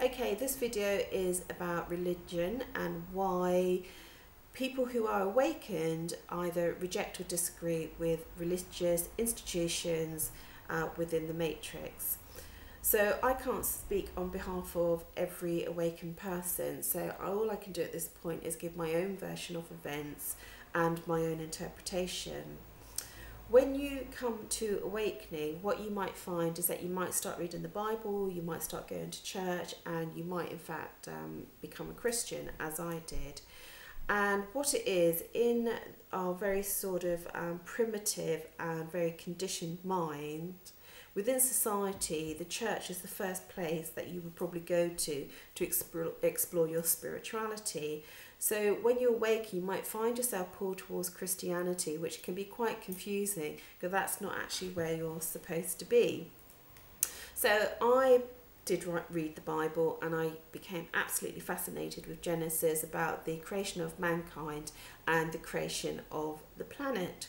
Okay, this video is about religion and why people who are awakened either reject or disagree with religious institutions within the matrix. So I can't speak on behalf of every awakened person, so all I can do at this point is give my own version of events and my own interpretation. When you come to awakening, what you might find is that you might start reading the Bible, you might start going to church, and you might in fact become a Christian, as I did. And what it is, in our very sort of primitive and very conditioned mind, within society, the church is the first place that you would probably go to explore your spirituality. So when you awaken, you might find yourself pulled towards Christianity, which can be quite confusing because that's not actually where you're supposed to be. So I did read the Bible, and I became absolutely fascinated with Genesis, about the creation of mankind and the creation of the planet.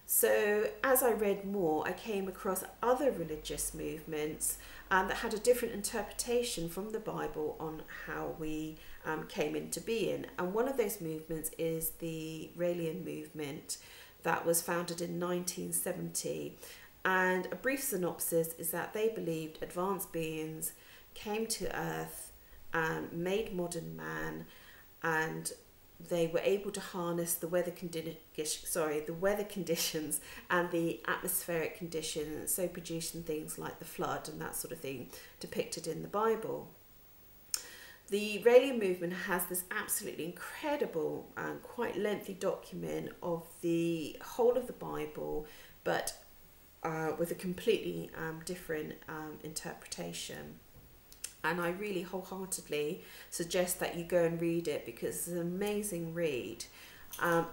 So as I read more, I came across other religious movements that had a different interpretation from the Bible on how we came into being. And one of those movements is the Raelian movement that was founded in 1970. And a brief synopsis is that they believed advanced beings came to Earth and made modern man, and they were able to harness the weather conditions and the atmospheric conditions, so producing things like the flood and that sort of thing depicted in the Bible. The Raelian movement has this absolutely incredible and quite lengthy document of the whole of the Bible, but with a completely different interpretation. And I really wholeheartedly suggest that you go and read it, because it's an amazing read,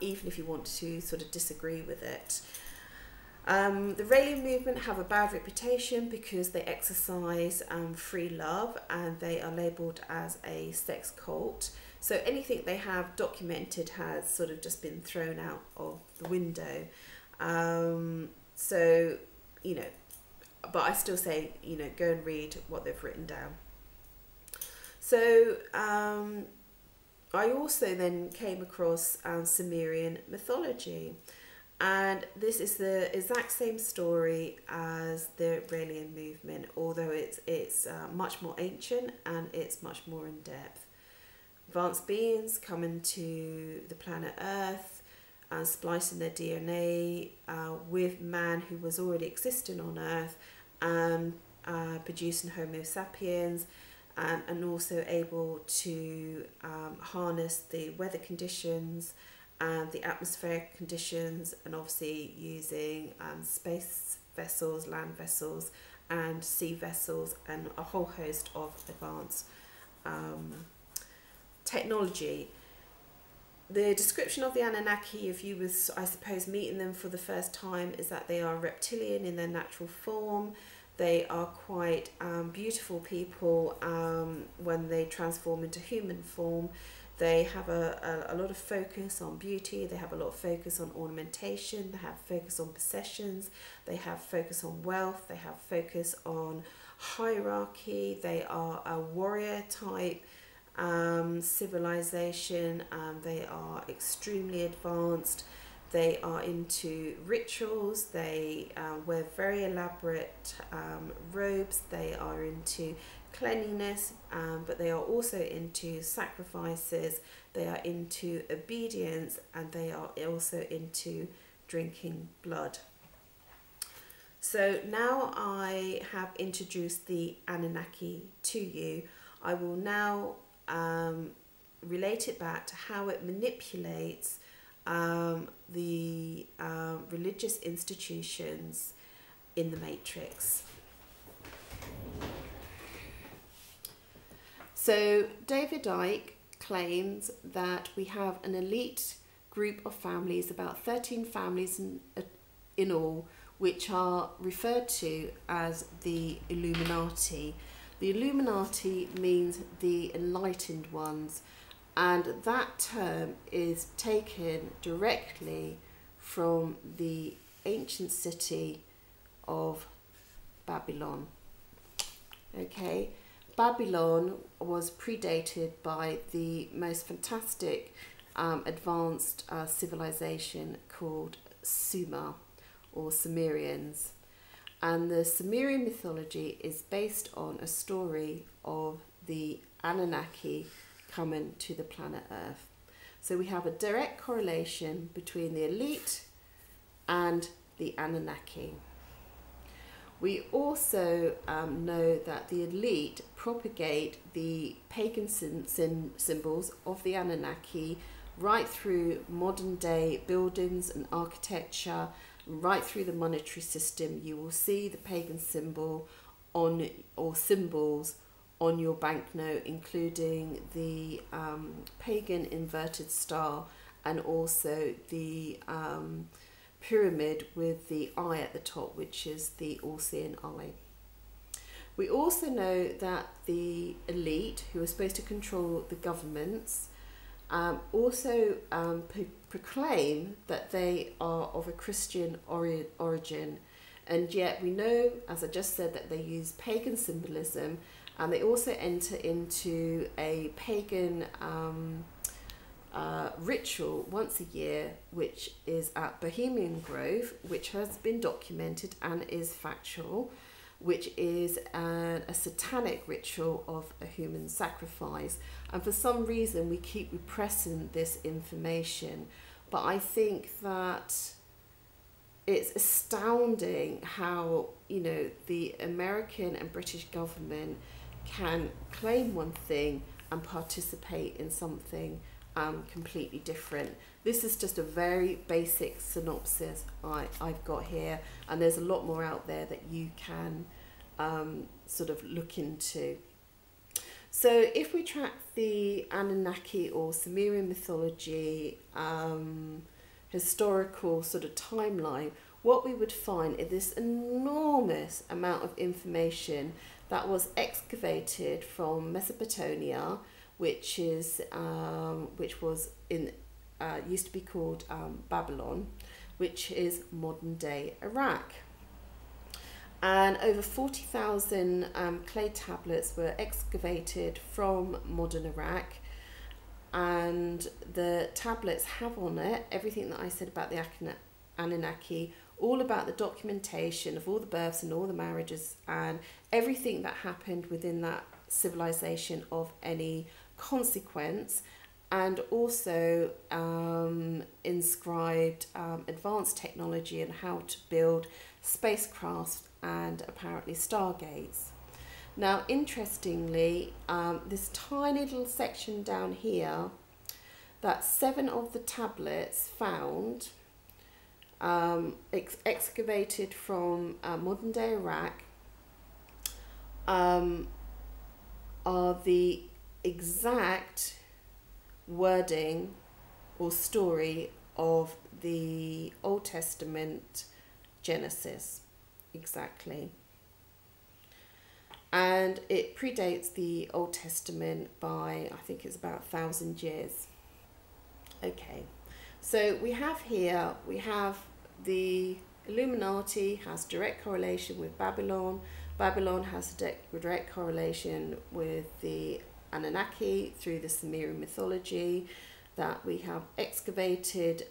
even if you want to sort of disagree with it. The Raelian movement have a bad reputation because they exercise free love, and they are labelled as a sex cult. So anything they have documented has sort of just been thrown out of the window. So, you know, but I still say, you know, go and read what they've written down. So I also then came across Sumerian mythology, and this is the exact same story as the Raelian movement, although it's much more ancient and it's much more in depth. Advanced beings come into the planet Earth and splicing their DNA with man who was already existing on Earth, and producing Homo sapiens, and also able to harness the weather conditions and the atmospheric conditions, and obviously using space vessels, land vessels and sea vessels, and a whole host of advanced technology. The description of the Anunnaki, if you was, I suppose, meeting them for the first time, is that they are reptilian in their natural form. They are quite beautiful people when they transform into human form. They have a lot of focus on beauty. They have a lot of focus on ornamentation. They have focus on possessions. They have focus on wealth. They have focus on hierarchy. They are a warrior type civilization. They are extremely advanced. They are into rituals. They wear very elaborate robes. They are into cleanliness, but they are also into sacrifices. They are into obedience, and they are also into drinking blood. So now I have introduced the Anunnaki to you, I will now relate it back to how it manipulates the religious institutions in the matrix. So David Icke claims that we have an elite group of families, about 13 families in all, which are referred to as the Illuminati. The Illuminati means the enlightened ones, and that term is taken directly from the ancient city of Babylon. Okay, Babylon was predated by the most fantastic advanced civilization called Sumer or Sumerians. And the Sumerian mythology is based on a story of the Anunnaki coming to the planet Earth. So we have a direct correlation between the elite and the Anunnaki. We also know that the elite propagate the pagan symbols of the Anunnaki right through modern day buildings and architecture, right through the monetary system. You will see the pagan symbol on, or symbols on your banknote, including the pagan inverted star and also the pyramid with the eye at the top, which is the all-seeing eye. We also know that the elite, who are supposed to control the governments, also proclaim that they are of a Christian origin, and yet we know, as I just said, that they use pagan symbolism, and they also enter into a pagan ritual once a year, which is at Bohemian Grove, which has been documented and is factual, which is a satanic ritual of a human sacrifice. And for some reason we keep repressing this information, but I think that it's astounding how, you know, the American and British government can claim one thing and participate in something completely different. This is just a very basic synopsis I've got here, and there's a lot more out there that you can sort of look into. So if we track the Anunnaki or Sumerian mythology historical sort of timeline, what we would find is this enormous amount of information that was excavated from Mesopotamia, which is which was in used to be called Babylon, which is modern day Iraq. And over 40,000 clay tablets were excavated from modern Iraq, and the tablets have on it everything that I said about the Anunnaki, all about the documentation of all the births and all the marriages and everything that happened within that civilization of any consequence, and also inscribed advanced technology and how to build spacecraft and apparently stargates. Now interestingly, this tiny little section down here, that 7 of the tablets found excavated from modern day Iraq are the exact wording or story of the Old Testament Genesis, exactly. And it predates the Old Testament by, I think it's about 1,000 years. Okay, so we have here, we have the Illuminati has direct correlation with Babylon. Babylon has a direct correlation with the Anunnaki through the Sumerian mythology, that we have excavated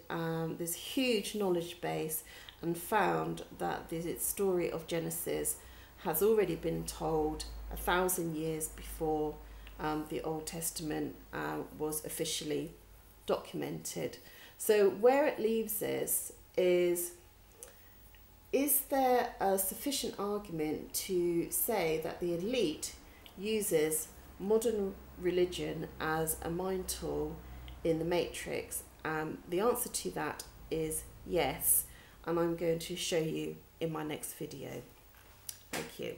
this huge knowledge base and found that the story of Genesis has already been told 1,000 years before the Old Testament was officially documented. So where it leaves us is there a sufficient argument to say that the elite uses modern religion as a mind tool in the matrix? The answer to that is yes, and I'm going to show you in my next video. Thank you.